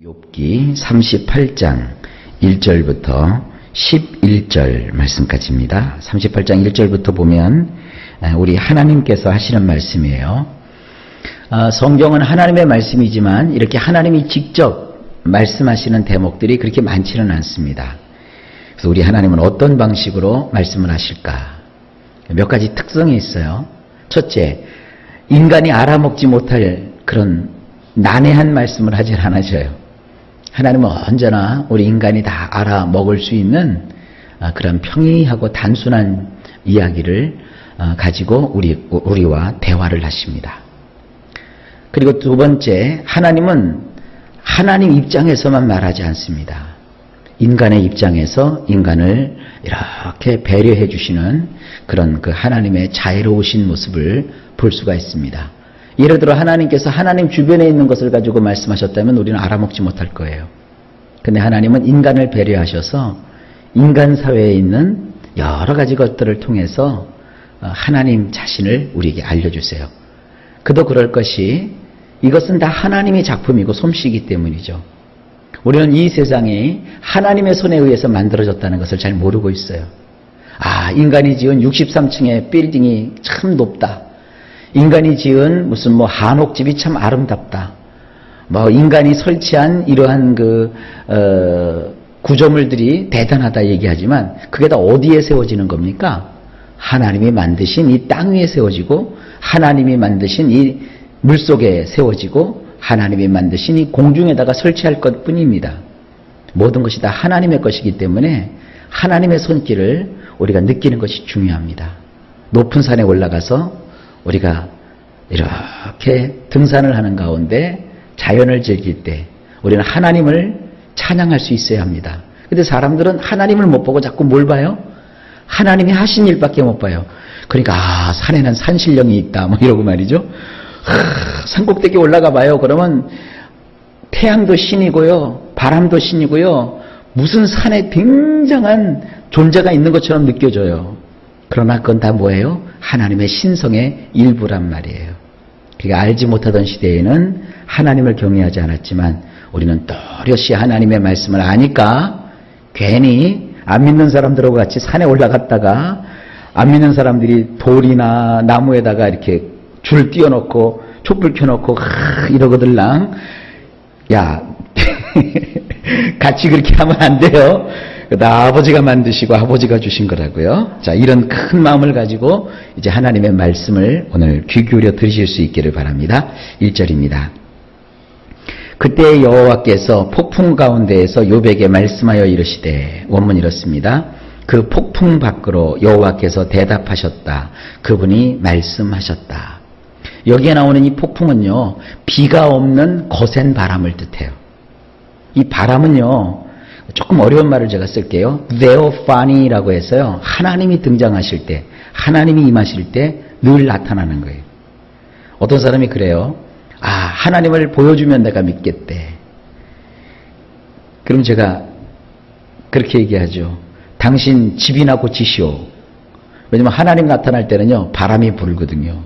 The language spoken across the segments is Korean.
욥기 38장 1절부터 11절 말씀까지입니다. 38장 1절부터 보면 우리 하나님께서 하시는 말씀이에요. 성경은 하나님의 말씀이지만 이렇게 하나님이 직접 말씀하시는 대목들이 그렇게 많지는 않습니다. 그래서 우리 하나님은 어떤 방식으로 말씀을 하실까? 몇 가지 특성이 있어요. 첫째, 인간이 알아먹지 못할 그런 난해한 말씀을 하질 않으셔요. 하나님은 언제나 우리 인간이 다 알아먹을 수 있는 그런 평이하고 단순한 이야기를 가지고 우리와 대화를 하십니다. 그리고 두 번째, 하나님은 하나님 입장에서만 말하지 않습니다. 인간의 입장에서 인간을 이렇게 배려해 주시는 그런 그 하나님의 자애로우신 모습을 볼 수가 있습니다. 예를 들어 하나님께서 하나님 주변에 있는 것을 가지고 말씀하셨다면 우리는 알아먹지 못할 거예요. 근데 하나님은 인간을 배려하셔서 인간 사회에 있는 여러 가지 것들을 통해서 하나님 자신을 우리에게 알려주세요. 그도 그럴 것이 이것은 다 하나님의 작품이고 솜씨이기 때문이죠. 우리는 이 세상이 하나님의 손에 의해서 만들어졌다는 것을 잘 모르고 있어요. 인간이 지은 63층의 빌딩이 참 높다. 인간이 지은 무슨 한옥집이 참 아름답다. 인간이 설치한 이러한 구조물들이 대단하다 얘기하지만 그게 다 어디에 세워지는 겁니까? 하나님이 만드신 이 땅 위에 세워지고 하나님이 만드신 이 물속에 세워지고 하나님이 만드신 이 공중에다가 설치할 것뿐입니다. 모든 것이 다 하나님의 것이기 때문에 하나님의 손길을 우리가 느끼는 것이 중요합니다. 높은 산에 올라가서 우리가 이렇게 등산을 하는 가운데 자연을 즐길 때 우리는 하나님을 찬양할 수 있어야 합니다. 근데 사람들은 하나님을 못 보고 자꾸 뭘 봐요? 하나님이 하신 일밖에 못 봐요. 그러니까 산에는 산신령이 있다 이러고 말이죠. 산꼭대기 올라가 봐요. 그러면 태양도 신이고요, 바람도 신이고요, 무슨 산에 굉장한 존재가 있는 것처럼 느껴져요. 그러나 그건 다 뭐예요? 하나님의 신성의 일부란 말이에요. 그러니까 알지 못하던 시대에는 하나님을 경외하지 않았지만 우리는 또렷이 하나님의 말씀을 아니까 괜히 안 믿는 사람들하고 같이 산에 올라갔다가 안 믿는 사람들이 돌이나 나무에다가 이렇게 줄 띄워놓고 촛불 켜놓고 이러거들랑 야 같이 그렇게 하면 안 돼요. 나 아버지가 만드시고 아버지가 주신 거라고요. 자, 이런 큰 마음을 가지고 이제 하나님의 말씀을 오늘 귀 기울여 들으실 수 있기를 바랍니다. 1절입니다. 그때 여호와께서 폭풍 가운데에서 욥에게 말씀하여 이르시되, 원문 이렇습니다. 그 폭풍 밖으로 여호와께서 대답하셨다. 그분이 말씀하셨다. 여기에 나오는 이 폭풍은요, 비가 없는 거센 바람을 뜻해요. 이 바람은요, 조금 어려운 말을 제가 쓸게요. theophany라고 해서요, 하나님이 등장하실 때, 하나님이 임하실 때 늘 나타나는 거예요. 어떤 사람이 그래요. 하나님을 보여주면 내가 믿겠대. 그럼 제가 그렇게 얘기하죠. 당신 집이나 고치시오. 왜냐면 하나님 나타날 때는요, 바람이 불거든요.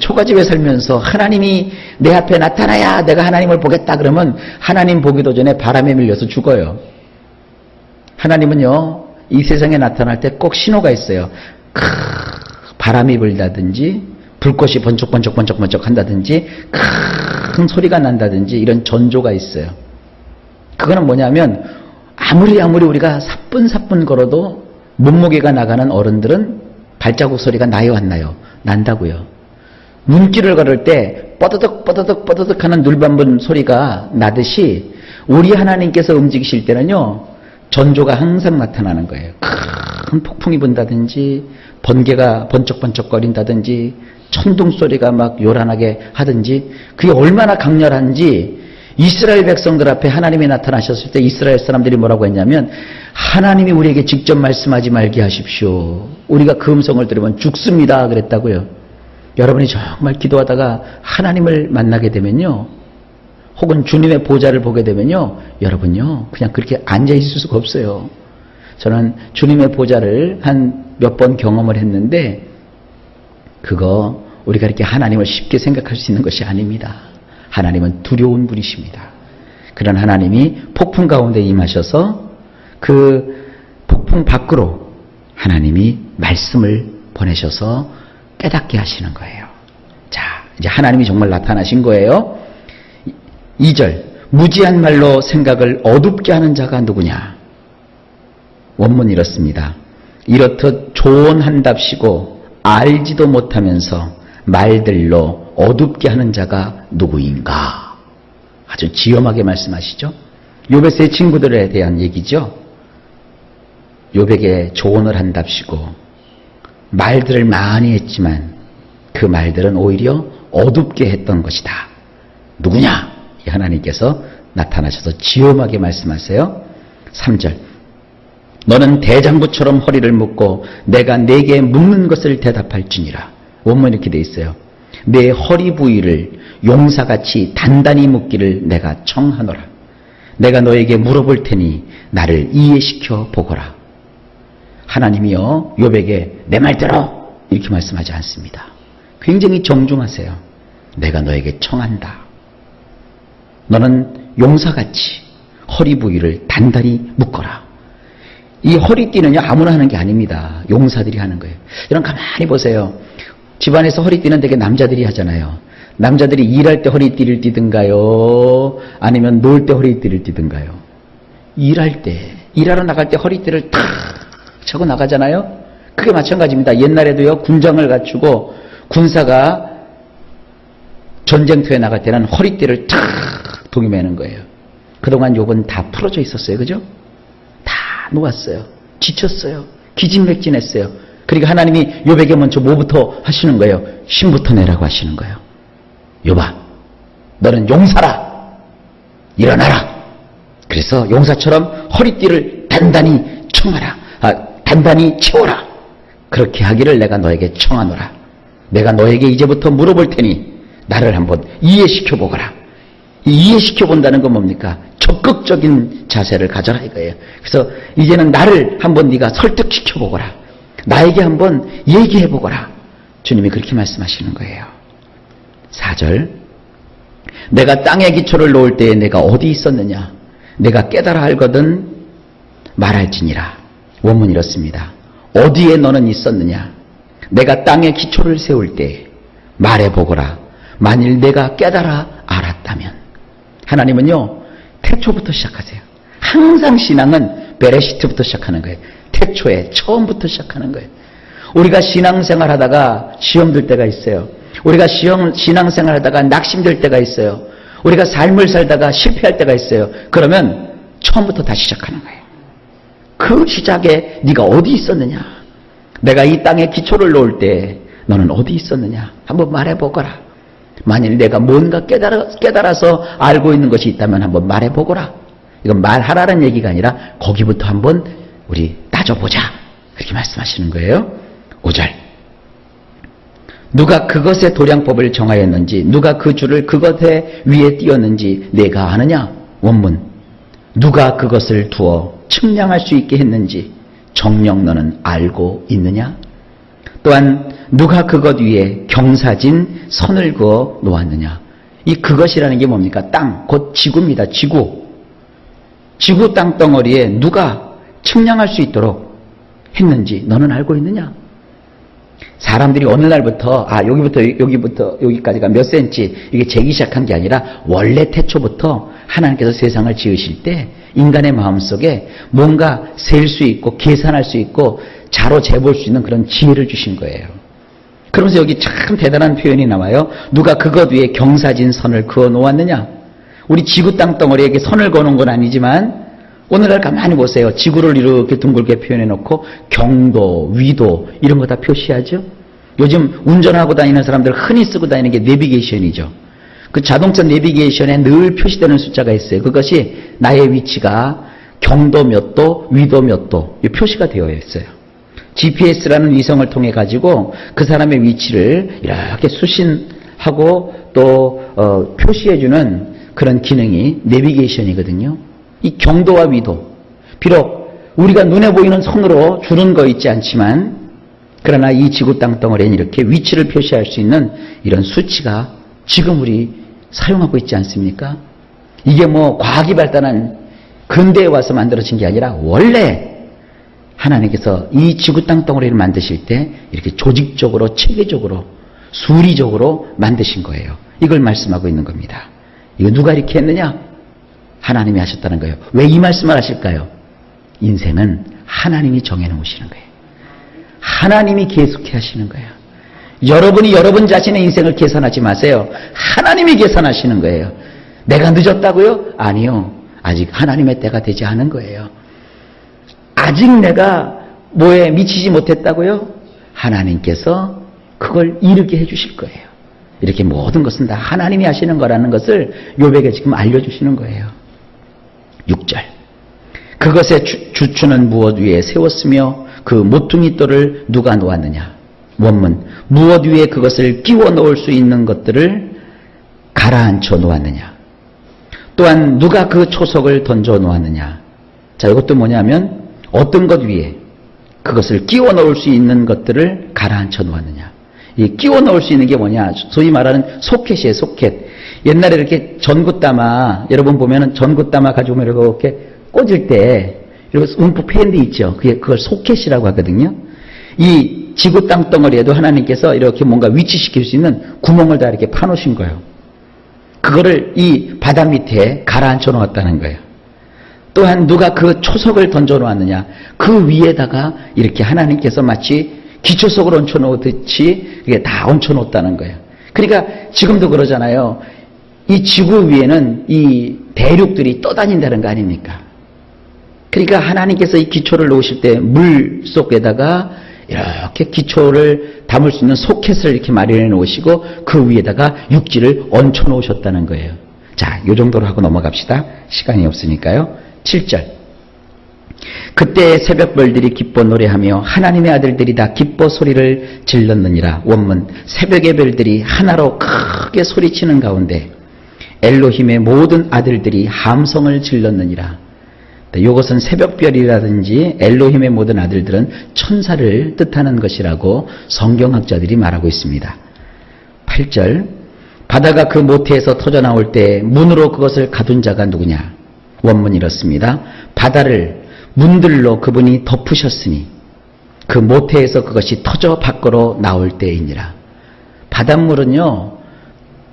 초가집에 살면서 하나님이 내 앞에 나타나야 내가 하나님을 보겠다 그러면 하나님 보기도 전에 바람에 밀려서 죽어요. 하나님은요, 이 세상에 나타날 때 꼭 신호가 있어요. 바람이 불다든지 불꽃이 번쩍번쩍 한다든지 큰 소리가 난다든지 이런 전조가 있어요. 그거는 뭐냐면 아무리 우리가 사뿐사뿐 걸어도 몸무게가 나가는 어른들은 발자국 소리가 나요 안 나요? 난다고요. 눈길을 걸을 때 뻐드득 하는 눌반분 소리가 나듯이 우리 하나님께서 움직이실 때는요, 전조가 항상 나타나는 거예요. 큰 폭풍이 분다든지 번개가 번쩍번쩍거린다든지 천둥 소리가 막 요란하게 하든지 그게 얼마나 강렬한지 이스라엘 백성들 앞에 하나님이 나타나셨을 때 이스라엘 사람들이 뭐라고 했냐면, 하나님이 우리에게 직접 말씀하지 말게 하십시오. 우리가 그 음성을 들으면 죽습니다 그랬다고요. 여러분이 정말 기도하다가 하나님을 만나게 되면요, 혹은 주님의 보좌를 보게 되면요, 여러분요, 그냥 그렇게 앉아있을 수가 없어요. 저는 주님의 보좌를 한 몇 번 경험을 했는데 그거 우리가 이렇게 하나님을 쉽게 생각할 수 있는 것이 아닙니다. 하나님은 두려운 분이십니다. 그런 하나님이 폭풍 가운데 임하셔서 그 폭풍 밖으로 하나님이 말씀을 보내셔서 깨닫게 하시는 거예요. 자, 이제 하나님이 정말 나타나신 거예요. 2절, 무지한 말로 생각을 어둡게 하는 자가 누구냐? 원문 이렇습니다. 이렇듯 조언한답시고 알지도 못하면서 말들로 어둡게 하는 자가 누구인가? 아주 지엄하게 말씀하시죠. 욥의 세 친구들에 대한 얘기죠. 욥에게 조언을 한답시고 말들을 많이 했지만 그 말들은 오히려 어둡게 했던 것이다. 누구냐? 하나님께서 나타나셔서 지엄하게 말씀하세요. 3절, 너는 대장부처럼 허리를 묶고 내가 네게 묻는 것을 대답할지니라. 원문 이렇게 돼 있어요. 내 허리 부위를 용사같이 단단히 묶기를 내가 청하노라. 내가 너에게 물어볼 테니 나를 이해시켜 보거라. 하나님이요, 욥에게 내 말 들어 이렇게 말씀하지 않습니다. 굉장히 정중하세요. 내가 너에게 청한다. 너는 용사같이 허리 부위를 단단히 묶어라. 이 허리띠는요, 아무나 하는 게 아닙니다. 용사들이 하는 거예요. 여러분 가만히 보세요. 집안에서 허리띠는 되게 남자들이 하잖아요. 남자들이 일할 때 허리띠를 띠든가요? 아니면 놀 때 허리띠를 띠든가요? 일할 때, 일하러 나갈 때 허리띠를 탁 차고 나가잖아요. 그게 마찬가지입니다. 옛날에도요, 군장을 갖추고 군사가 전쟁터에 나갈 때는 허리띠를 탁 동이매는 거예요. 그동안 욥은 다 풀어져 있었어요. 그죠? 다 놓았어요. 지쳤어요. 기진맥진했어요. 그러니까 하나님이 욥에게 먼저 뭐부터 하시는 거예요? 힘부터 내라고 하시는 거예요. 욥아, 너는 용사라. 일어나라. 그래서 용사처럼 허리띠를 단단히 청하라. 단단히 채워라. 그렇게 하기를 내가 너에게 청하노라. 내가 너에게 이제부터 물어볼 테니 나를 한번 이해시켜 보거라. 이해시켜 본다는 건 뭡니까? 적극적인 자세를 가져라 이거예요. 그래서 이제는 나를 한번 네가 설득시켜 보거라. 나에게 한번 얘기해 보거라. 주님이 그렇게 말씀하시는 거예요. 4절, 내가 땅에 기초를 놓을 때에 내가 어디 있었느냐? 내가 깨달아 알거든 말할지니라. 원문 이렇습니다. 어디에 너는 있었느냐? 내가 땅에 기초를 세울 때 말해보거라. 만일 내가 깨달아 알았다면. 하나님은요, 태초부터 시작하세요. 항상 신앙은 베레시트부터 시작하는 거예요. 태초에 처음부터 시작하는 거예요. 우리가 신앙생활 하다가 시험 들 때가 있어요. 우리가 신앙생활 하다가 낙심될 때가 있어요. 우리가 삶을 살다가 실패할 때가 있어요. 그러면 처음부터 다시 시작하는 거예요. 그 시작에 네가 어디 있었느냐? 내가 이 땅에 기초를 놓을 때 너는 어디 있었느냐? 한번 말해보거라. 만일 내가 뭔가 깨달아서 알고 있는 것이 있다면 한번 말해보거라. 이건 말하라는 얘기가 아니라 거기부터 한번 우리 따져보자. 그렇게 말씀하시는 거예요. 5절, 누가 그것의 도량법을 정하였는지, 누가 그 줄을 그것의 위에 띄었는지 내가 아느냐? 원문, 누가 그것을 두어 측량할 수 있게 했는지 정녕 너는 알고 있느냐? 또한 누가 그것 위에 경사진 선을 그어 놓았느냐? 이 그것이라는 게 뭡니까? 땅, 곧 지구입니다. 지구 땅덩어리에 누가 측량할 수 있도록 했는지 너는 알고 있느냐? 사람들이 어느 날부터 여기부터 여기까지가 몇 센치 이게 재기 시작한 게 아니라 원래 태초부터 하나님께서 세상을 지으실 때 인간의 마음속에 뭔가 셀 수 있고 계산할 수 있고 자로 재볼 수 있는 그런 지혜를 주신 거예요. 그러면서 여기 참 대단한 표현이 나와요. 누가 그것 위에 경사진 선을 그어 놓았느냐? 우리 지구 땅덩어리에게 선을 그어놓은 건 아니지만 오늘날 가만히 보세요. 지구를 이렇게 둥글게 표현해 놓고 경도, 위도 이런 거 다 표시하죠. 요즘 운전하고 다니는 사람들 흔히 쓰고 다니는 게 내비게이션이죠. 그 자동차 내비게이션에 늘 표시되는 숫자가 있어요. 그것이 나의 위치가 경도 몇 도, 위도 몇 도 표시가 되어 있어요. GPS라는 위성을 통해 가지고 그 사람의 위치를 이렇게 수신하고 또 표시해주는 그런 기능이 내비게이션이거든요. 이 경도와 위도, 비록 우리가 눈에 보이는 손으로 줄은 거 있지 않지만 그러나 이 지구 땅덩어리에는 이렇게 위치를 표시할 수 있는 이런 수치가 지금 우리 사용하고 있지 않습니까? 이게 뭐 과학이 발달한 근대에 와서 만들어진 게 아니라 원래 하나님께서 이 지구 땅덩어리를 만드실 때 이렇게 조직적으로 체계적으로 수리적으로 만드신 거예요. 이걸 말씀하고 있는 겁니다. 이거 누가 이렇게 했느냐? 하나님이 하셨다는 거예요. 왜 이 말씀을 하실까요? 인생은 하나님이 정해놓으시는 거예요. 하나님이 계속해 하시는 거예요. 여러분이 여러분 자신의 인생을 계산하지 마세요. 하나님이 계산하시는 거예요. 내가 늦었다고요? 아니요. 아직 하나님의 때가 되지 않은 거예요. 아직 내가 뭐에 미치지 못했다고요? 하나님께서 그걸 이루게 해주실 거예요. 이렇게 모든 것은 다 하나님이 하시는 거라는 것을 욥에게 지금 알려주시는 거예요. 6절. 그것의 주추는 무엇 위에 세웠으며 그 모퉁이 돌을 누가 놓았느냐? 원문. 무엇 위에 그것을 끼워 넣을 수 있는 것들을 가라앉혀 놓았느냐? 또한 누가 그 초석을 던져 놓았느냐? 자, 이것도 뭐냐면 어떤 것 위에 그것을 끼워 넣을 수 있는 것들을 가라앉혀 놓았느냐? 이 끼워 넣을 수 있는 게 뭐냐? 소위 말하는 소켓이에요, 소켓. 옛날에 이렇게 전구따마, 여러분 보면은 전구따마 가지고 이렇게 꽂을 때, 이렇게 움푹 패인데 있죠? 그걸 소켓이라고 하거든요. 이 지구 땅덩어리에도 하나님께서 이렇게 뭔가 위치시킬 수 있는 구멍을 다 이렇게 파놓으신 거예요. 그거를 이 바다 밑에 가라앉혀 놓았다는 거예요. 또한 누가 그 초석을 던져 놓았느냐? 그 위에다가 이렇게 하나님께서 마치 기초석을 얹혀 놓듯이 이게 다 얹혀 놓았다는 거예요. 그러니까 지금도 그러잖아요. 이 지구 위에는 이 대륙들이 떠다닌다는 거 아닙니까? 그러니까 하나님께서 이 기초를 놓으실 때 물 속에다가 이렇게 기초를 담을 수 있는 소켓을 이렇게 마련해 놓으시고 그 위에다가 육지를 얹혀 놓으셨다는 거예요. 자, 이 정도로 하고 넘어갑시다. 시간이 없으니까요. 7절. 그때 새벽별들이 기뻐 노래하며 하나님의 아들들이 다 기뻐 소리를 질렀느니라. 원문. 새벽의 별들이 하나로 크게 소리치는 가운데 엘로힘의 모든 아들들이 함성을 질렀느니라. 이것은 새벽별이라든지 엘로힘의 모든 아들들은 천사를 뜻하는 것이라고 성경학자들이 말하고 있습니다. 8절. 바다가 그 모태에서 터져나올 때 문으로 그것을 가둔 자가 누구냐? 원문이 이렇습니다. 바다를 문들로 그분이 덮으셨으니 그 모태에서 그것이 터져 밖으로 나올 때이니라. 바닷물은요,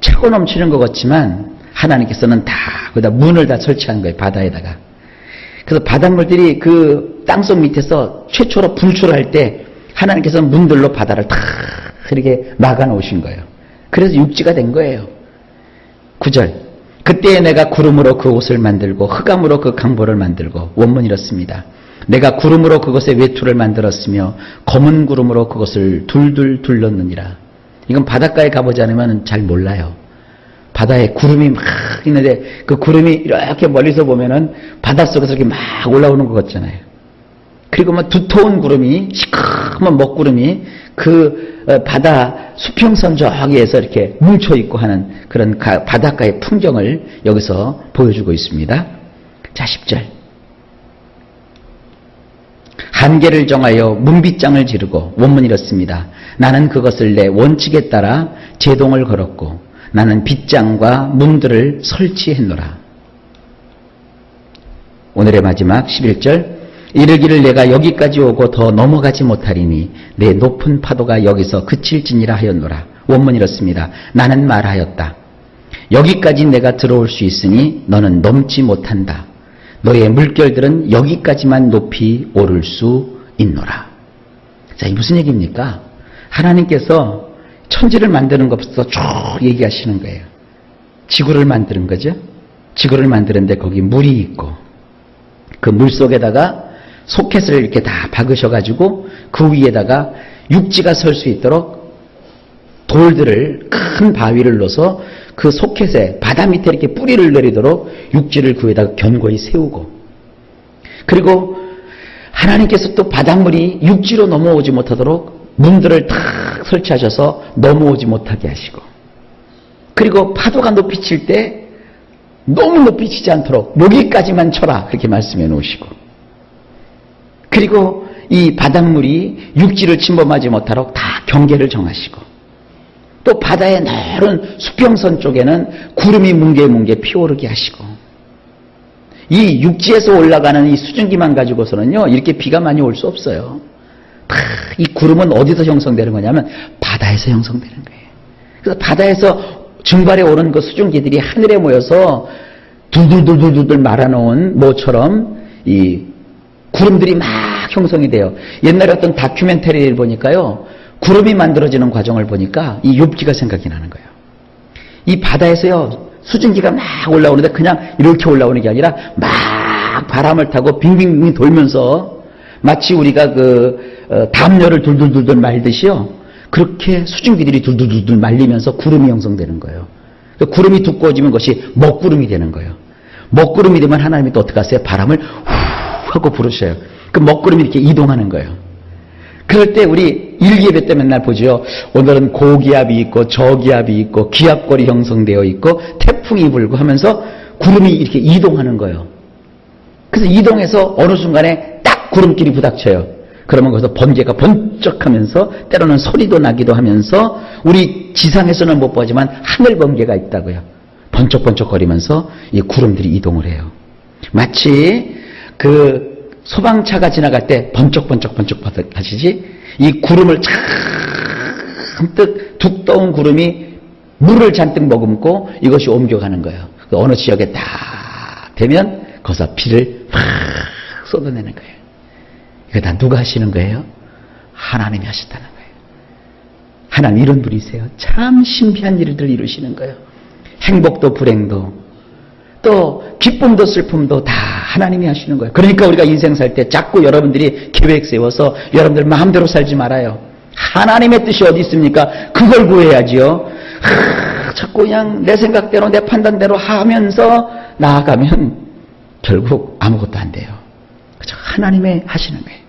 차고 넘치는 것 같지만 하나님께서는 다 거기다 문을 다 설치한 거예요. 바다에다가. 그래서 바닷물들이 그 땅속 밑에서 최초로 분출할 때 하나님께서는 문들로 바다를 다 이렇게 막아 놓으신 거예요. 그래서 육지가 된 거예요. 9절. 그때에 내가 구름으로 그 옷을 만들고 흑암으로 그 강보를 만들고. 원문이 이렇습니다. 내가 구름으로 그것의 외투를 만들었으며 검은 구름으로 그것을 둘둘 둘렀느니라. 이건 바닷가에 가보지 않으면 잘 몰라요. 바다에 구름이 막 있는데 그 구름이 이렇게 멀리서 보면은 바닷속에서 이렇게 막 올라오는 것 같잖아요. 그리고 막 두터운 구름이, 시커먼 먹구름이 그 바다 수평선 저기에서 이렇게 뭉쳐있고 하는 그런 바닷가의 풍경을 여기서 보여주고 있습니다. 자, 10절. 한계를 정하여 문빗장을 지르고. 원문이 이렇습니다. 나는 그것을 내 원칙에 따라 제동을 걸었고 나는 빗장과 문들을 설치했노라. 오늘의 마지막 11절. 이르기를 내가 여기까지 오고 더 넘어가지 못하리니 내 높은 파도가 여기서 그칠지니라 하였노라. 원문이 이렇습니다. 나는 말하였다. 여기까지 내가 들어올 수 있으니 너는 넘지 못한다. 너의 물결들은 여기까지만 높이 오를 수 있노라. 자, 이게 무슨 얘기입니까? 하나님께서 천지를 만드는 것부터 쭉 얘기하시는 거예요. 지구를 만드는 거죠. 지구를 만드는데 거기 물이 있고 그 물 속에다가 소켓을 이렇게 다 박으셔가지고 그 위에다가 육지가 설 수 있도록 돌들을 큰 바위를 넣어서 그 소켓에 바다 밑에 이렇게 뿌리를 내리도록 육지를 그 위에다가 견고히 세우고, 그리고 하나님께서 또 바닷물이 육지로 넘어오지 못하도록 문들을 탁 설치하셔서 넘어오지 못하게 하시고, 그리고 파도가 높이 칠 때 너무 높이 치지 않도록 여기까지만 쳐라 그렇게 말씀해 놓으시고, 그리고 이 바닷물이 육지를 침범하지 못하도록 다 경계를 정하시고, 또 바다의 넓은 수평선 쪽에는 구름이 뭉게뭉게 피오르게 하시고, 이 육지에서 올라가는 이 수증기만 가지고서는요, 이렇게 비가 많이 올 수 없어요. 이 구름은 어디서 형성되는 거냐면 바다에서 형성되는 거예요. 그래서 바다에서 증발해 오는 그 수증기들이 하늘에 모여서 둘둘둘둘둘 말아놓은 모처럼 이 구름들이 막 형성이 돼요. 옛날에 어떤 다큐멘터리를 보니까요, 구름이 만들어지는 과정을 보니까 이 욥기가 생각이 나는 거예요. 이 바다에서요, 수증기가 막 올라오는데 그냥 이렇게 올라오는 게 아니라 막 바람을 타고 빙빙빙 돌면서 마치 우리가 담요를 둘둘둘둘 말듯이요, 그렇게 수증기들이 둘둘둘둘 말리면서 구름이 형성되는 거예요. 구름이 두꺼워지면 그것이 먹구름이 되는 거예요. 먹구름이 되면 하나님이 또 어떻게 하세요? 바람을 후 하고 부르셔요. 그 먹구름이 이렇게 이동하는 거예요. 그럴 때 우리 일기예배 때 맨날 보죠. 오늘은 고기압이 있고 저기압이 있고 기압골이 형성되어 있고 태풍이 불고 하면서 구름이 이렇게 이동하는 거예요. 그래서 이동해서 어느 순간에 딱 구름끼리 부닥쳐요. 그러면 거기서 번개가 번쩍하면서 때로는 소리도 나기도 하면서 우리 지상에서는 못 보지만 하늘 번개가 있다고요. 번쩍번쩍거리면서 이 구름들이 이동을 해요. 마치 그 소방차가 지나갈 때 번쩍번쩍번쩍 하시지, 이 구름을 잔뜩 두꺼운 구름이 물을 잔뜩 머금고 이것이 옮겨가는 거예요. 어느 지역에 딱 되면 거기서 비를 팍 쏟아내는 거예요. 이거 다 누가 하시는 거예요? 하나님이 하셨다는 거예요. 하나님 이런 분이세요. 참 신비한 일들 이루시는 거예요. 행복도 불행도 또 기쁨도 슬픔도 다 하나님이 하시는 거예요. 그러니까 우리가 인생 살 때 자꾸 여러분들이 계획 세워서 여러분들 마음대로 살지 말아요. 하나님의 뜻이 어디 있습니까? 그걸 구해야지요. 자꾸 그냥 내 생각대로 내 판단대로 하면서 나아가면 결국 아무것도 안 돼요. 그죠? 하나님의 하시는 거예요.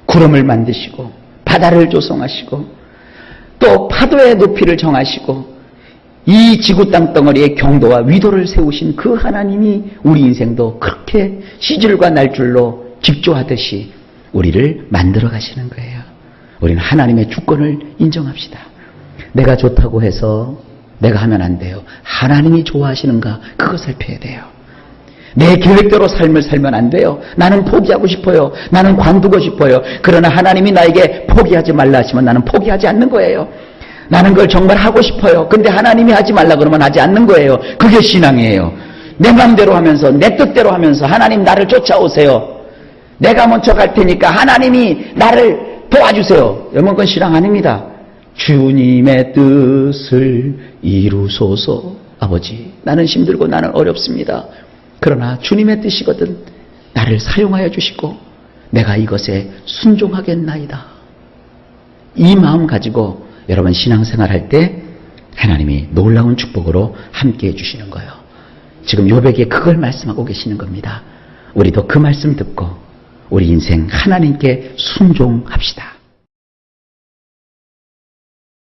구름을 만드시고 바다를 조성하시고 또 파도의 높이를 정하시고 이 지구 땅덩어리의 경도와 위도를 세우신 그 하나님이 우리 인생도 그렇게 시줄과 날줄로 직조하듯이 우리를 만들어 가시는 거예요. 우리는 하나님의 주권을 인정합시다. 내가 좋다고 해서 내가 하면 안 돼요. 하나님이 좋아하시는가 그거 살펴야 돼요. 내 계획대로 삶을 살면 안 돼요. 나는 포기하고 싶어요. 나는 관두고 싶어요. 그러나 하나님이 나에게 포기하지 말라 하시면 나는 포기하지 않는 거예요. 나는 그걸 정말 하고 싶어요. 근데 하나님이 하지 말라 그러면 하지 않는 거예요. 그게 신앙이에요. 내 마음대로 하면서 내 뜻대로 하면서 하나님 나를 쫓아오세요. 내가 먼저 갈 테니까 하나님이 나를 도와주세요. 여러분 그건 신앙 아닙니다. 주님의 뜻을 이루소서. 아버지 나는 힘들고 나는 어렵습니다. 그러나 주님의 뜻이거든 나를 사용하여 주시고 내가 이것에 순종하겠나이다. 이 마음 가지고 여러분 신앙생활 할 때 하나님이 놀라운 축복으로 함께해 주시는 거예요. 지금 욥에게 그걸 말씀하고 계시는 겁니다. 우리도 그 말씀 듣고 우리 인생 하나님께 순종합시다.